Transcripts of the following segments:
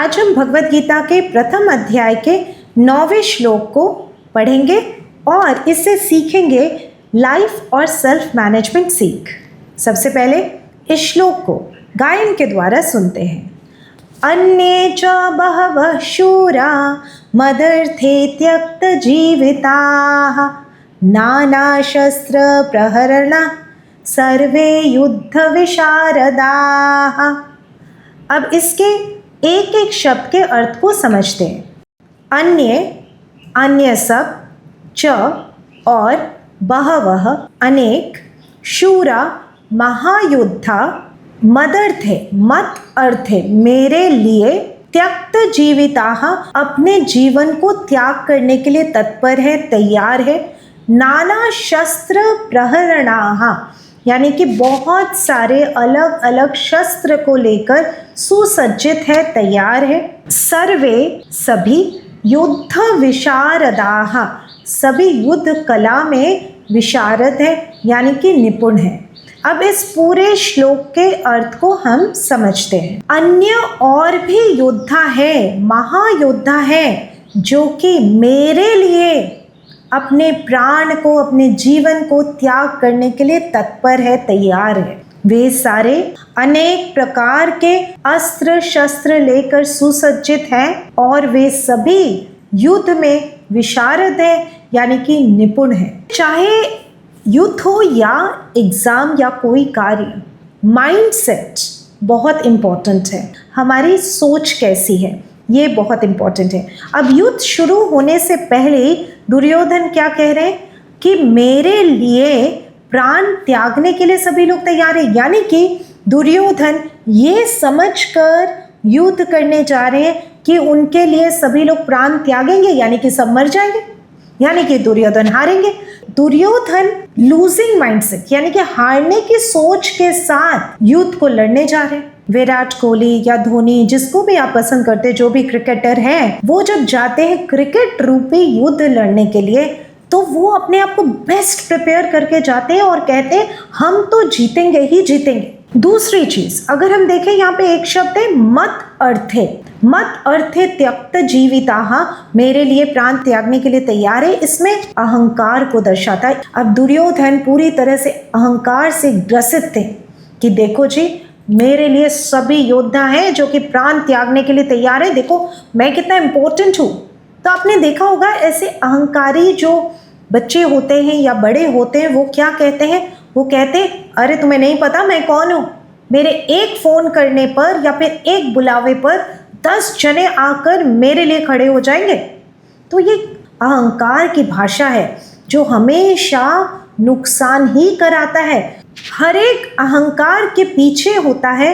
आज हम भगवत गीता के प्रथम अध्याय के 9वें श्लोक को पढ़ेंगे और इससे सीखेंगे लाइफ और सेल्फ मैनेजमेंट सीख। सबसे पहले इस श्लोक को गायन के द्वारा सुनते हैं। अन्ये च बहवः शूरा मदर्थे त्यक्त जीविताः नानाशस्त्र प्रहरणा सर्वे युद्ध विशारदाः। अब इसके एक एक शब्द के अर्थ को समझते हैं। अन्य, अन्य सब, च और बहवः अनेक, शूरा महायोद्धा, मदर्थे मत अर्थ है मेरे लिए, त्यक्त जीविताः अपने जीवन को त्याग करने के लिए तत्पर है, तैयार है, नाना शस्त्र प्रहरणाः यानी कि बहुत सारे अलग अलग शस्त्र को लेकर सुसज्जित है, तैयार है, सर्वे सभी, युद्ध विशारदाः सभी युद्ध कला में विशारद है यानी कि निपुण है। अब इस पूरे श्लोक के अर्थ को हम समझते हैं। अन्य और भी योद्धा है, महायोद्धा है जो कि मेरे लिए अपने प्राण को, अपने जीवन को त्याग करने के लिए तत्पर है, तैयार है। वे सारे अनेक प्रकार के अस्त्र शस्त्र लेकर सुसज्जित हैं और वे सभी युद्ध में विशारद है यानी कि निपुण है। चाहे युद्ध हो या एग्जाम या कोई कार्य, माइंडसेट बहुत इम्पोर्टेंट है। हमारी सोच कैसी है ये बहुत इम्पोर्टेंट है। अब युद्ध शुरू होने से पहले दुर्योधन क्या कह रहे हैं कि मेरे लिए प्राण त्यागने के लिए सभी लोग तैयार हैं, यानी कि दुर्योधन ये समझकर युद्ध करने जा रहे हैं कि उनके लिए सभी लोग प्राण त्यागेंगे यानी कि सब मर जाएंगे, यानी कि दुर्योधन हारेंगे। दुर्योधन लूजिंग माइंडसेट यानी कि हारने की सोच के साथ युद्ध को लड़ने जा रहे हैं। विराट कोहली या धोनी, जिसको भी आप पसंद करते हैं, जो भी क्रिकेटर हैं, वो जब जाते हैं क्रिकेट रूपी युद्ध लड़ने के लिए तो वो अपने आप को बेस्ट प्रिपेयर करके जाते हैं और कहते हैं हम तो जीतेंगे ही जीतेंगे। दूसरी चीज अगर हम देखें, यहाँ पे एक शब्द है मत अर्थे। मत अर्थे त्यक्त जीविताः मेरे लिए प्राण त्यागने के लिए तैयार है। इसमें अहंकार को दर्शाता है। अब दुर्योधन पूरी तरह से अहंकार से ग्रसित थे कि देखो जी, मेरे लिए सभी योद्धा हैं जो कि प्राण त्यागने के लिए तैयार है, देखो मैं कितना इम्पोर्टेंट हूँ। तो आपने देखा होगा ऐसे अहंकारी जो बच्चे होते हैं या बड़े होते हैं, वो क्या कहते हैं, वो कहते हैं अरे तुम्हें नहीं पता मैं कौन हूँ, मेरे एक फ़ोन करने पर या फिर एक बुलावे पर 10 जने आकर मेरे लिए खड़े हो जाएंगे। तो ये अहंकार की भाषा है जो हमेशा नुकसान ही कराता है। हर एक अहंकार के पीछे होता है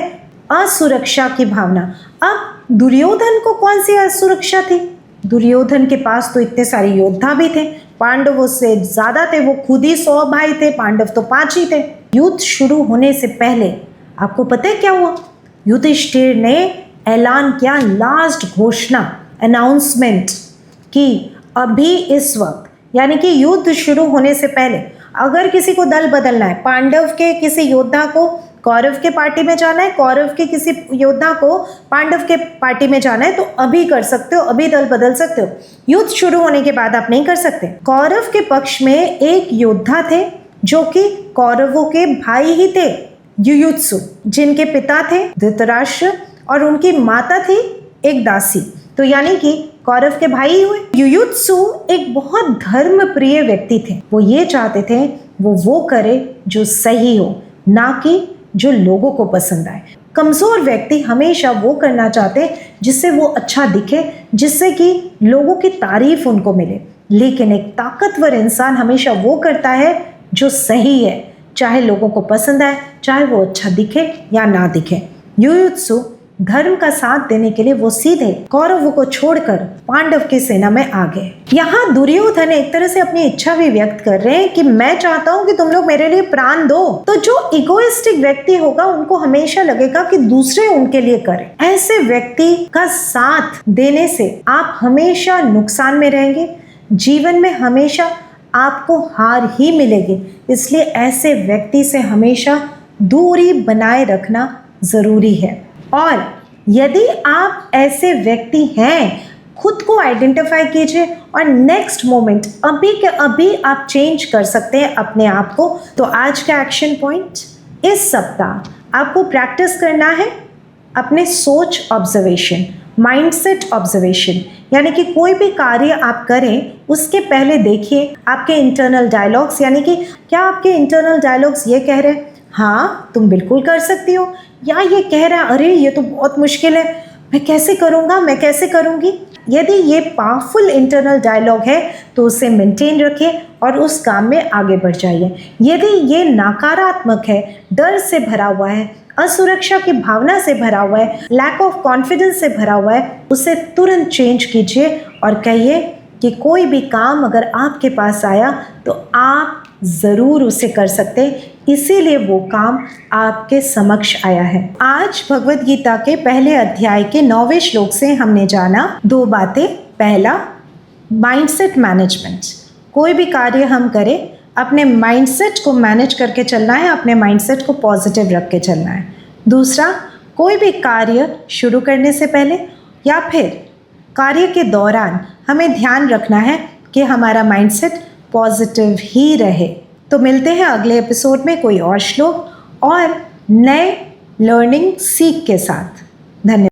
असुरक्षा की भावना। अब दुर्योधन को कौन सी असुरक्षा थी? दुर्योधन के पास तो इतने सारे योद्धा भी थे, पांडवों से ज़्यादा थे, वो खुद ही 100 भाई थे, पांडव तो 5 ही थे। युद्ध शुरू होने से पहले आपको पता है क्या हुआ? युधिष्ठिर ने ऐलान किया, लास्ट घोषणा, अनाउंसमेंट, कि अभी इस वक्त यानी कि युद्ध शुरू होने से पहले अगर किसी को दल बदलना है, पांडव के किसी योद्धा को कौरव के पार्टी में जाना है, कौरव के किसी योद्धा को पांडव के पार्टी में जाना है, तो अभी कर सकते हो, अभी दल बदल सकते हो। युद्ध शुरू होने के बाद आप नहीं कर सकते। कौरव के पक्ष में एक योद्धा थे जो कि कौरवों के भाई ही थे, युयुत्सु, जिनके पिता थे धृतराष्ट्र और उनकी माता थी एक दासी। तो यानी कि कौरव के भाई हुए। युयुत्सु एक बहुत धर्म प्रिय व्यक्ति थे। वो ये चाहते थे वो करे जो सही हो, ना कि जो लोगों को पसंद आए। कमज़ोर व्यक्ति हमेशा वो करना चाहते जिससे वो अच्छा दिखे, जिससे कि लोगों की तारीफ उनको मिले। लेकिन एक ताकतवर इंसान हमेशा वो करता है जो सही है, चाहे लोगों को पसंद आए, चाहे वो अच्छा दिखे या ना दिखे। युयुत्सु धर्म का साथ देने के लिए वो सीधे कौरवों को छोड़कर पांडव की सेना में आ गए। यहाँ दुर्योधन एक तरह से अपनी इच्छा भी व्यक्त कर रहे हैं कि मैं चाहता हूँ कि तुम लोग मेरे लिए प्राण दो। तो जो इगोइस्टिक व्यक्ति होगा उनको हमेशा लगेगा कि दूसरे उनके लिए करें। ऐसे व्यक्ति का साथ देने से आप हमेशा नुकसान में रहेंगे, जीवन में हमेशा आपको हार ही मिलेगी। इसलिए ऐसे व्यक्ति से हमेशा दूरी बनाए रखना जरूरी है। और यदि आप ऐसे व्यक्ति हैं, खुद को आइडेंटिफाई कीजिए और नेक्स्ट मोमेंट अभी के अभी आप चेंज कर सकते हैं अपने आप को। तो आज का एक्शन पॉइंट, इस सप्ताह आपको प्रैक्टिस करना है अपने सोच ऑब्जर्वेशन, माइंडसेट ऑब्जर्वेशन, यानी कि कोई भी कार्य आप करें उसके पहले देखिए आपके इंटरनल डायलॉग्स, यानी कि क्या आपके इंटरनल डायलॉग्स ये कह रहे हैं हाँ तुम बिल्कुल कर सकती हो, या ये कह रहा है अरे ये तो बहुत मुश्किल है, मैं कैसे करूँगा, मैं कैसे करूँगी। यदि ये पावरफुल इंटरनल डायलॉग है तो उसे मेंटेन रखिए और उस काम में आगे बढ़ जाइए। यदि ये नकारात्मक है, डर से भरा हुआ है, असुरक्षा की भावना से भरा हुआ है, लैक ऑफ कॉन्फिडेंस से भरा हुआ है, उसे तुरंत चेंज कीजिए और कहिए कि कोई भी काम अगर आपके पास आया तो आप ज़रूर उसे कर सकते हैं, इसीलिए वो काम आपके समक्ष आया है। आज भगवद गीता के पहले अध्याय के 9वें श्लोक से हमने जाना 2 बातें। पहला, माइंडसेट मैनेजमेंट। कोई भी कार्य हम करें अपने माइंडसेट को मैनेज करके चलना है, अपने माइंडसेट को पॉजिटिव रख के चलना है। दूसरा, कोई भी कार्य शुरू करने से पहले या फिर कार्य के दौरान हमें ध्यान रखना है कि हमारा माइंडसेट पॉजिटिव ही रहे। तो मिलते हैं अगले एपिसोड में कोई और श्लोक और नए लर्निंग सीख के साथ। धन्यवाद।